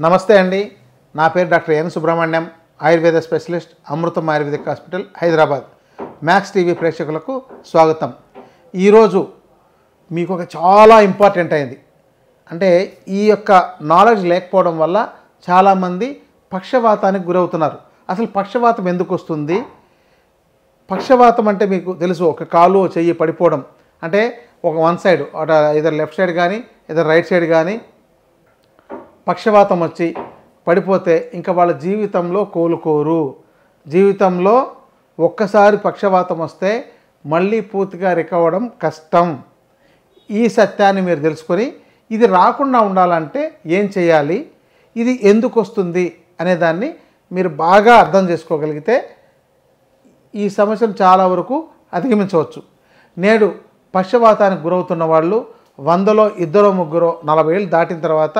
నమస్తే అండి. నా పేరు doctor N Subrahmanyam, Ayurveda specialist, Amrutham ayurvedic hospital, Hyderabad. Max TV ప్రేక్షకులకు స్వాగతం. ఈరోజు మీకు ఒక చాలా ఇంపార్టెంట్ అయింది. అంటే ఈ యొక్క నాలెడ్జ్ లేకపోవడం వల్ల చాలామంది పక్షవాతానికి గురవుతున్నారు. అసలు పక్షవాతం ఎందుకు వస్తుంది? పక్షవాతం అంటే మీకు తెలుసు, ఒక కాలు చెయ్యి పడిపోవడం, అంటే ఒక one side, either left side కానీ ఇదర్ రైట్ సైడ్ కానీ పక్షవాతం వచ్చి పడిపోతే ఇంకా వాళ్ళ జీవితంలో కోలుకోరు. జీవితంలో ఒక్కసారి పక్షవాతం వస్తే మళ్ళీ పూర్తిగా రికవర్ అవ్వడం కష్టం. ఈ సత్యాన్ని మీరు తెలుసుకొని ఇది రాకుండా ఉండాలంటే ఏం చేయాలి, ఇది ఎందుకు వస్తుంది అనే దాన్ని మీరు బాగా అర్థం చేసుకోగలిగితే ఈ సమస్యను చాలా వరకు అధిగమించవచ్చు. నేడు పక్షవాతానికి గురవుతున్న వాళ్ళు 100లో 2-3 40 ఏళ్ళు దాటిన తర్వాత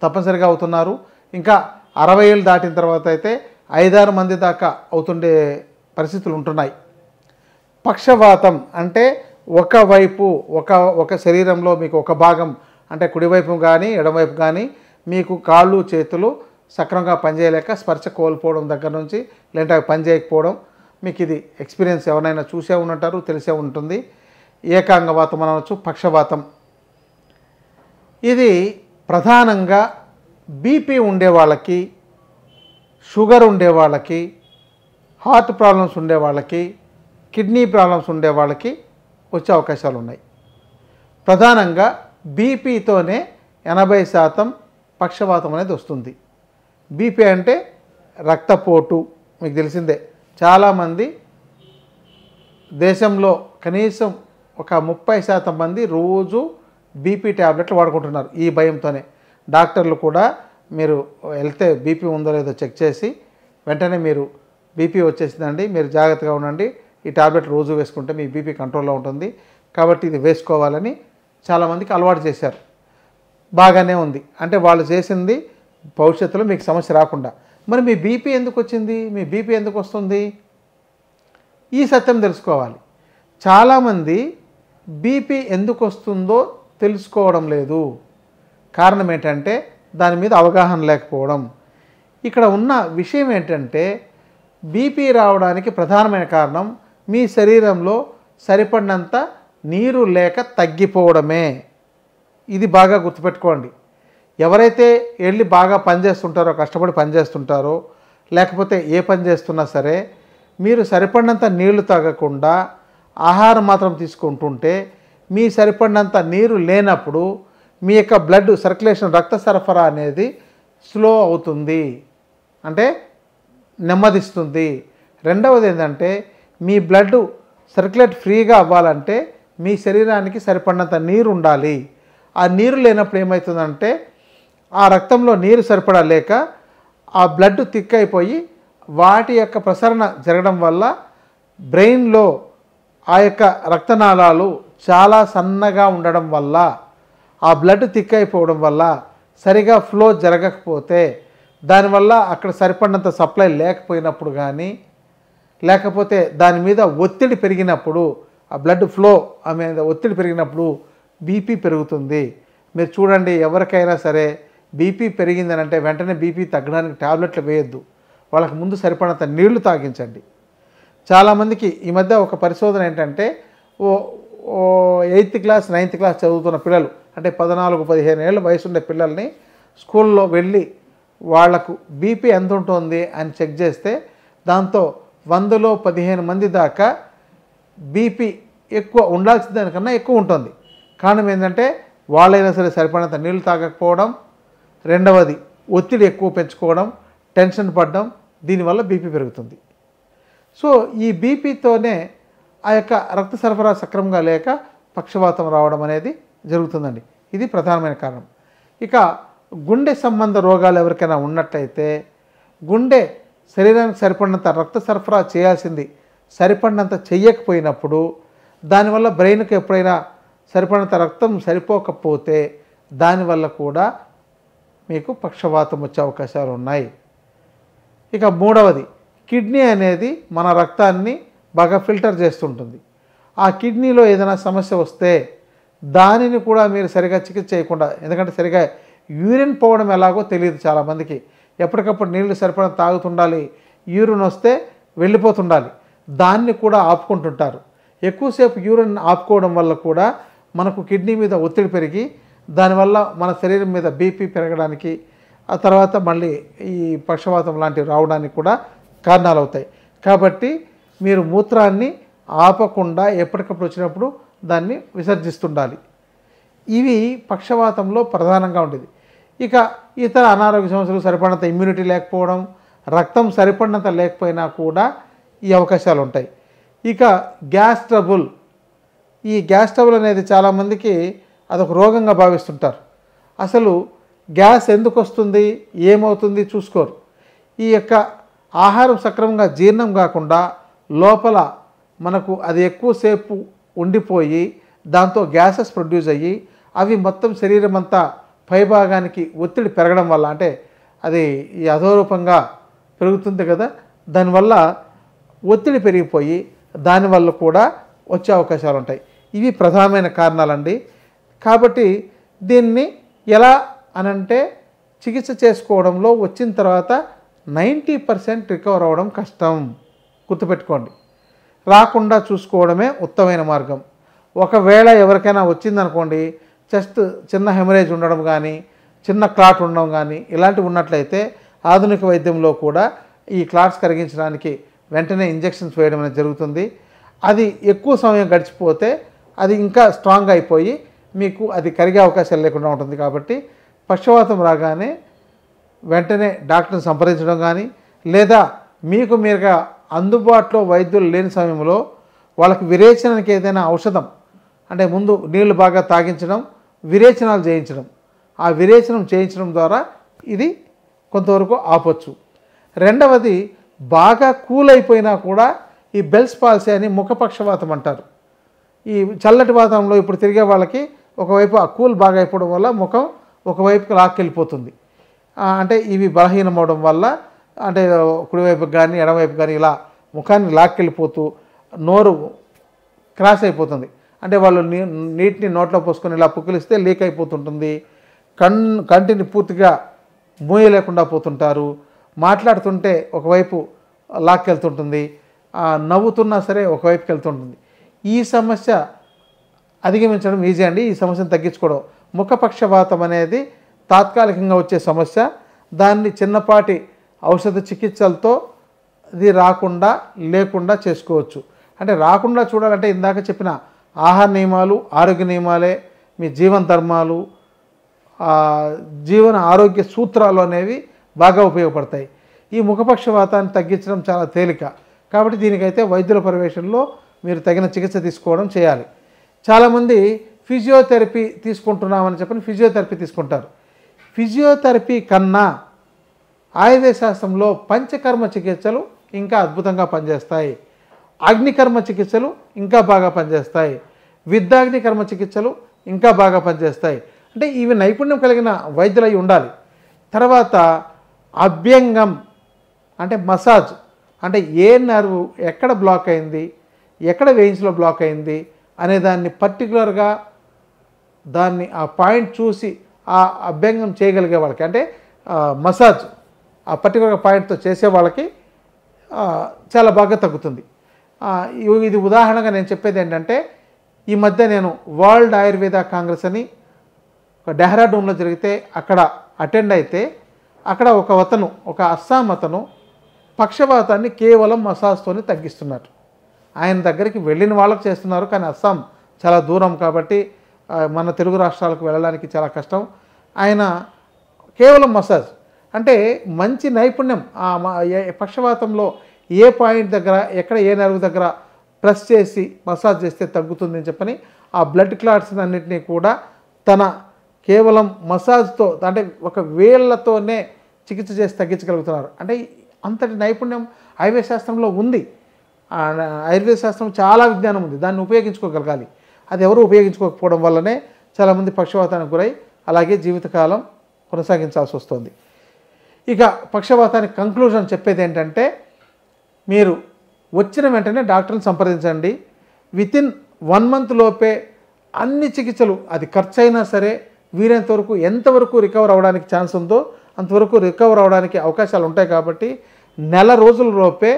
తప్పనిసరిగా అవుతున్నారు. ఇంకా 60 ఏళ్ళు దాటిన తర్వాత అయితే 5-6 మంది దాకా అవుతుండే పరిస్థితులు ఉంటున్నాయి. పక్షవాతం అంటే ఒకవైపు ఒక శరీరంలో మీకు ఒక భాగం, అంటే కుడివైపు కానీ ఎడమవైపు కానీ మీకు కాళ్ళు చేతులు సక్రమంగా పనిచేయలేక స్పర్శ కోల్పోవడం దగ్గర నుంచి, లేదంటే అవి పనిచేయకపోవడం, మీకు ఇది ఎక్స్పీరియన్స్ ఎవరైనా చూసే ఉంటారు, తెలిసే ఉంటుంది. ఏకాంగవాతం అనవచ్చు, పక్షవాతం. ఇది ప్రధానంగా బీపీ ఉండే వాళ్ళకి, షుగర్ ఉండే వాళ్ళకి, హార్ట్ ప్రాబ్లమ్స్ ఉండే వాళ్ళకి, కిడ్నీ ప్రాబ్లమ్స్ ఉండే వాళ్ళకి వచ్చే అవకాశాలు ఉన్నాయి. ప్రధానంగా బీపీతోనే 80% పక్షవాతం అనేది వస్తుంది. బీపీ అంటే రక్తపోటు, మీకు తెలిసిందే. చాలామంది దేశంలో కనీసం ఒక 30% మంది రోజు బీపీ ట్యాబ్లెట్లు వాడుకుంటున్నారు. ఈ భయంతోనే డాక్టర్లు కూడా మీరు వెళ్తే బీపీ ఉందో లేదో చెక్ చేసి వెంటనే మీరు బీపీ వచ్చేసిందండి, మీరు జాగ్రత్తగా ఉండండి, ఈ ట్యాబ్లెట్ రోజు వేసుకుంటే మీ బీపీ కంట్రోల్లో ఉంటుంది కాబట్టి ఇది వేసుకోవాలని చాలామందికి అలవాటు చేశారు. బాగానే ఉంది, అంటే వాళ్ళు చేసింది భవిష్యత్తులో మీకు సమస్య రాకుండా. మరి మీ బీపీ ఎందుకు వచ్చింది, మీ బీపీ ఎందుకు వస్తుంది, ఈ సత్యం తెలుసుకోవాలి. చాలామంది బీపీ ఎందుకు వస్తుందో తెలుసుకోవడం లేదు. కారణం ఏంటంటే దాని మీద అవగాహన లేకపోవడం. ఇక్కడ ఉన్న విషయం ఏంటంటే బీపీ రావడానికి ప్రధానమైన కారణం మీ శరీరంలో సరిపడినంత నీరు లేక తగ్గిపోవడమే. ఇది బాగా గుర్తుపెట్టుకోండి. ఎవరైతే వెళ్ళి బాగా పనిచేస్తుంటారో, కష్టపడి పనిచేస్తుంటారో, లేకపోతే ఏ పని చేస్తున్నా సరే మీరు సరిపడినంత నీళ్లు తాగకుండా ఆహారం మాత్రం తీసుకుంటుంటే, మీ సరిపడినంత నీరు లేనప్పుడు మీ యొక్క బ్లడ్ సర్క్యులేషన్, రక్త సరఫరా అనేది స్లో అవుతుంది, అంటే నెమ్మదిస్తుంది. రెండవది ఏంటంటే మీ బ్లడ్ సర్క్యులేట్ ఫ్రీగా అవ్వాలంటే మీ శరీరానికి సరిపడినంత నీరు ఉండాలి. ఆ నీరు లేనప్పుడు ఏమవుతుందంటే ఆ రక్తంలో నీరు సరిపడా లేక ఆ బ్లడ్ థిక్ అయిపోయి వాటి యొక్క ప్రసరణ జరగడం వల్ల బ్రెయిన్లో ఆ యొక్క రక్తనాళాలు చాలా సన్నగా ఉండడం వల్ల, ఆ బ్లడ్ థిక్ అయిపోవడం వల్ల సరిగా ఫ్లో జరగకపోతే, దానివల్ల అక్కడ సరిపడినంత సప్లై లేకపోయినప్పుడు కానీ, లేకపోతే దాని మీద ఒత్తిడి పెరిగినప్పుడు, ఆ బ్లడ్ ఫ్లో మీద ఒత్తిడి పెరిగినప్పుడు బీపీ పెరుగుతుంది. మీరు చూడండి, ఎవరికైనా సరే బీపీ పెరిగిందని అంటే వెంటనే బీపీ తగ్గడానికి ట్యాబ్లెట్లు వేయొద్దు, వాళ్ళకి ముందు సరిపడినంత నీళ్లు తాగించండి. చాలామందికి ఈ మధ్య ఒక పరిశోధన ఏంటంటే 8th క్లాస్ 9th క్లాస్ చదువుతున్న పిల్లలు, అంటే 14-15 ఏళ్ళ వయసు ఉండే పిల్లల్ని స్కూల్లో వెళ్ళి వాళ్లకు బీపీ ఎంత ఉంటుంది అని చెక్ చేస్తే దాంతో 100లో 15 మంది దాకా బీపీ ఎక్కువ, ఉండాల్సిన దానికన్నా ఎక్కువ ఉంటుంది. కారణం ఏంటంటే వాళ్ళైనా సరే సరిపడినంత నీళ్లు తాగకపోవడం, రెండవది ఒత్తిడి ఎక్కువ పెంచుకోవడం, టెన్షన్ పడడం, దీనివల్ల బీపీ పెరుగుతుంది. సో ఈ బీపీతోనే ఆ యొక్క రక్త సరఫరా సక్రమంగా లేక పక్షవాతం రావడం అనేది జరుగుతుందండి. ఇది ప్రధానమైన కారణం. ఇక గుండె సంబంధ రోగాలు ఎవరికైనా ఉన్నట్టయితే, గుండె శరీరానికి సరిపడినంత రక్త సరఫరా చేయాల్సింది సరిపడినంత చెయ్యకపోయినప్పుడు, దానివల్ల బ్రెయిన్కి ఎప్పుడైనా సరిపడినంత రక్తం సరిపోకపోతే దానివల్ల కూడా మీకు పక్షవాతం వచ్చే అవకాశాలు ఉన్నాయి. ఇక మూడవది, కిడ్నీ అనేది మన రక్తాన్ని బాగా ఫిల్టర్ చేస్తుంటుంది. ఆ కిడ్నీలో ఏదైనా సమస్య వస్తే దానిని కూడా మీరు సరిగా చికిత్స చేయకుండా, ఎందుకంటే సరిగా యూరిన్ పోవడం ఎలాగో తెలియదు చాలామందికి. ఎప్పటికప్పుడు నీళ్లు సరిపడా తాగుతుండాలి, యూరిన్ వస్తే వెళ్ళిపోతుండాలి, దాన్ని కూడా ఆపుకుంటుంటారు. ఎక్కువసేపు యూరిన్ ఆపుకోవడం వల్ల కూడా మనకు కిడ్నీ మీద ఒత్తిడి పెరిగి దానివల్ల మన శరీరం మీద బీపీ పెరగడానికి, ఆ తర్వాత మళ్ళీ ఈ పక్షవాతం లాంటివి రావడానికి కూడా కారణాలు అవుతాయి. కాబట్టి మీరు మూత్రాన్ని ఆపకుండా ఎప్పటికప్పుడు వచ్చినప్పుడు దాన్ని విసర్జిస్తుండాలి. ఇవి పక్షవాతంలో ప్రధానంగా ఉండేది. ఇక ఇతర అనారోగ్య సమస్యలు సరిపడినంత ఇమ్యూనిటీ లేకపోవడం, రక్తం సరిపడినంత లేకపోయినా కూడా ఈ అవకాశాలు ఉంటాయి. ఇక గ్యాస్ ట్రబుల్, ఈ గ్యాస్ ట్రబుల్ అనేది చాలామందికి అదొక రోగంగా భావిస్తుంటారు. అసలు గ్యాస్ ఎందుకు వస్తుంది, ఏమవుతుంది చూసుకోరు. ఈ యొక్క ఆహారం సక్రమంగా జీర్ణం కాకుండా లోపల మనకు అది ఎక్కువసేపు ఉండిపోయి దాంతో గ్యాసెస్ ప్రొడ్యూస్ అయ్యి అవి మొత్తం శరీరం అంతా పైభాగానికి ఒత్తిడి పెరగడం వల్ల, అంటే అది ఈ అధోరూపంగా పెరుగుతుంది కదా, దానివల్ల ఒత్తిడి పెరిగిపోయి దానివల్ల కూడా వచ్చే అవకాశాలు ఉంటాయి. ఇవి ప్రధానమైన కారణాలండి. కాబట్టి దీన్ని ఎలా అనంటే చికిత్స చేసుకోవడంలో వచ్చిన తర్వాత 90% రికవర్ అవ్వడం కష్టం, గుర్తుపెట్టుకోండి. రాకుండా చూసుకోవడమే ఉత్తమమైన మార్గం. ఒకవేళ ఎవరికైనా వచ్చిందనుకోండి, జస్ట్ చిన్న హెమరేజ్ ఉండడం కానీ, చిన్న క్లాట్ ఉండడం కానీ ఇలాంటివి ఉన్నట్లయితే ఆధునిక వైద్యంలో కూడా ఈ క్లాట్స్ కరిగించడానికి వెంటనే ఇంజెక్షన్స్ వేయడం అనేది జరుగుతుంది. అది ఎక్కువ సమయం గడిచిపోతే అది ఇంకా స్ట్రాంగ్ అయిపోయి మీకు అది కరిగే అవకాశాలు లేకుండా ఉంటుంది. కాబట్టి పక్షవాతం రాగానే వెంటనే డాక్టర్ని సంప్రదించడం కానీ, లేదా మీకు మీరుగా అందుబాటులో వైద్యులు లేని సమయంలో వాళ్ళకి విరేచనానికి ఏదైనా ఔషధం, అంటే ముందు నీళ్లు బాగా తాగించడం, విరేచనాలు చేయించడం, ఆ విరేచనం చేయించడం ద్వారా ఇది కొంతవరకు ఆపొచ్చు. రెండవది, బాగా కూల్ అయిపోయినా కూడా ఈ బెల్స్ పాల్సీ అని ముఖపక్షవాతం అంటారు. ఈ చల్లటి వాతావరణంలో ఇప్పుడు తిరిగే వాళ్ళకి ఒకవైపు ఆ కూల్ బాగా అయిపోవడం వల్ల ముఖం ఒకవైపుకి లాక్కెళ్ళిపోతుంది. అంటే ఇవి బలహీనం అవడం వల్ల, అంటే కుడివైపుకి కానీ ఎడమవైపు కానీ ఇలా ముఖాన్ని లాక్కెళ్ళిపోతూ నోరు క్రాస్ అయిపోతుంది. అంటే వాళ్ళు నీటిని నోట్లో పోసుకొని ఇలా పుక్కిలిస్తే లీక్ అయిపోతుంటుంది. కంటిని పూర్తిగా మూయలేకుండా పోతుంటారు. మాట్లాడుతుంటే ఒకవైపు లాక్కెళ్తుంటుంది, నవ్వుతున్నా సరే ఒకవైపుకి వెళ్తుంటుంది. ఈ సమస్య అధిగమించడం ఈజీ అండి. ఈ సమస్యను తగ్గించుకోవడం. ముఖపక్షవాతం అనేది తాత్కాలికంగా వచ్చే సమస్య. దాన్ని చిన్నపాటి ఔషధ చికిత్సలతో ఇది రాకుండా లేకుండా చేసుకోవచ్చు. అంటే రాకుండా చూడాలంటే ఇందాక చెప్పిన ఆహార నియమాలు, ఆరోగ్య నియమాలే మీ జీవన ధర్మాలు, జీవన ఆరోగ్య సూత్రాలు అనేవి బాగా ఉపయోగపడతాయి. ఈ ముఖపక్షవాతాన్ని తగ్గించడం చాలా తేలిక. కాబట్టి దీనికైతే వైద్యుల పర్యవేక్షణలో మీరు తగిన చికిత్స తీసుకోవడం చేయాలి. చాలామంది ఫిజియోథెరపీ తీసుకుంటున్నామని చెప్పని ఫిజియోథెరపీ తీసుకుంటారు. ఫిజియోథెరపీ కన్నా ఆయుర్వేద శాస్త్రంలో పంచకర్మ చికిత్సలు ఇంకా అద్భుతంగా పనిచేస్తాయి. అగ్నికర్మ చికిత్సలు ఇంకా బాగా పనిచేస్తాయి. విద్యాగ్నికర్మ చికిత్సలు ఇంకా బాగా పనిచేస్తాయి. అంటే ఇవి నైపుణ్యం కలిగిన వైద్యులై ఉండాలి. తర్వాత అభ్యంగం అంటే మసాజ్, అంటే ఏ నర్వ్ ఎక్కడ బ్లాక్ అయింది, ఎక్కడ వెయిన్స్లో బ్లాక్ అయింది అనే దాన్ని పర్టికులర్గా దాన్ని ఆ పాయింట్ చూసి ఆ అభ్యంగం చేయగలిగే వాళ్ళకి, అంటే మసాజ్ ఆ పర్టికులర్ పాయింట్తో చేసే వాళ్ళకి చాలా బాగా తగ్గుతుంది. ఇది ఉదాహరణగా నేను చెప్పేది ఏంటంటే, ఈ మధ్య నేను వరల్డ్ ఆయుర్వేద కాంగ్రెస్ అని డెహ్రాడూన్లో జరిగితే అక్కడ అటెండ్ అయితే, అక్కడ ఒక అస్సాం అతను పక్షవాతాన్ని కేవలం మసాజ్తోనే తగ్గిస్తున్నారు. ఆయన దగ్గరికి వెళ్ళిన వాళ్ళకి చేస్తున్నారు, కానీ అస్సాం చాలా దూరం కాబట్టి మన తెలుగు రాష్ట్రాలకు వెళ్ళడానికి చాలా కష్టం. ఆయన కేవలం మసాజ్, అంటే మంచి నైపుణ్యం. పక్షవాతంలో ఏ పాయింట్ దగ్గర ఎక్కడ ఏ నర్వ్ దగ్గర ప్రెస్ చేసి మసాజ్ చేస్తే తగ్గుతుందని చెప్పని ఆ బ్లడ్ క్లాట్స్ అన్నింటినీ కూడా తన కేవలం మసాజ్తో, అంటే ఒక వేళ్లతోనే చికిత్స చేసి తగ్గించగలుగుతున్నారు. అంటే అంతటి నైపుణ్యం ఆయుర్వేద శాస్త్రంలో ఉంది. ఆయుర్వేద శాస్త్రం చాలా విజ్ఞానం ఉంది, దాన్ని ఉపయోగించుకోగలగాలి. అది ఎవరు ఉపయోగించుకోకపోవడం వల్లనే చాలామంది పక్షవాతానికి గురై అలాగే జీవితకాలం కొనసాగించాల్సి వస్తుంది. ఇక పక్షవాతానికి కంక్లూజన్ చెప్పేది ఏంటంటే, మీరు వచ్చిన వెంటనే డాక్టర్ని సంప్రదించండి. వితిన్ 1 month లోపే అన్ని చికిత్సలు, అది ఖర్చు అయినా సరే వీలైనంతవరకు ఎంతవరకు రికవర్ అవ్వడానికి ఛాన్స్ ఉందో అంతవరకు రికవర్ అవ్వడానికి అవకాశాలు ఉంటాయి. కాబట్టి నెల రోజుల లోపే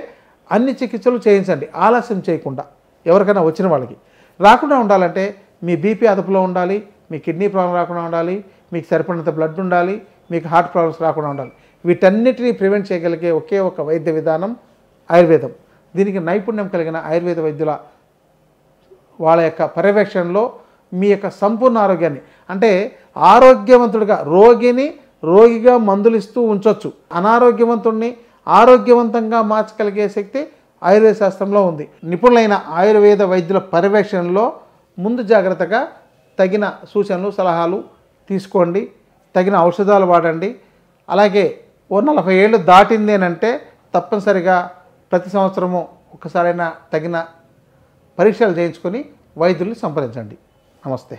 అన్ని చికిత్సలు చేయించండి, ఆలస్యం చేయకుండా. ఎవరికైనా వచ్చిన వాళ్ళకి రాకుండా ఉండాలంటే మీ బీపీ అదుపులో ఉండాలి, మీ కిడ్నీ ప్రాబ్లం రాకుండా ఉండాలి, మీకు సరిపడినంత బ్లడ్ ఉండాలి, మీకు హార్ట్ ప్రాబ్లమ్స్ రాకుండా ఉండాలి. వీటన్నిటినీ ప్రివెంట్ చేయగలిగే ఒకే ఒక వైద్య విధానం ఆయుర్వేదం. దీనికి నైపుణ్యం కలిగిన ఆయుర్వేద వైద్యుల వాళ్ళ యొక్క పర్యవేక్షణలో మీ యొక్క సంపూర్ణ ఆరోగ్యాన్ని, అంటే ఆరోగ్యవంతుడిగా రోగిగా మందులు ఇస్తూ ఉంచవచ్చు, అనారోగ్యవంతుడిని ఆరోగ్యవంతంగా మార్చగలిగే శక్తి ఆయుర్వేద శాస్త్రంలో ఉంది. నిపుణులైన ఆయుర్వేద వైద్యుల పర్యవేక్షణలో ముందు జాగ్రత్తగా తగిన సూచనలు సలహాలు తీసుకోండి, తగిన ఔషధాలు వాడండి. అలాగే 40 ఏళ్ళు దాటిందేనంటే తప్పనిసరిగా ప్రతి సంవత్సరము ఒకసారైనా తగిన పరీక్షలు చేయించుకొని వైద్యుల్ని సంప్రదించండి. నమస్తే.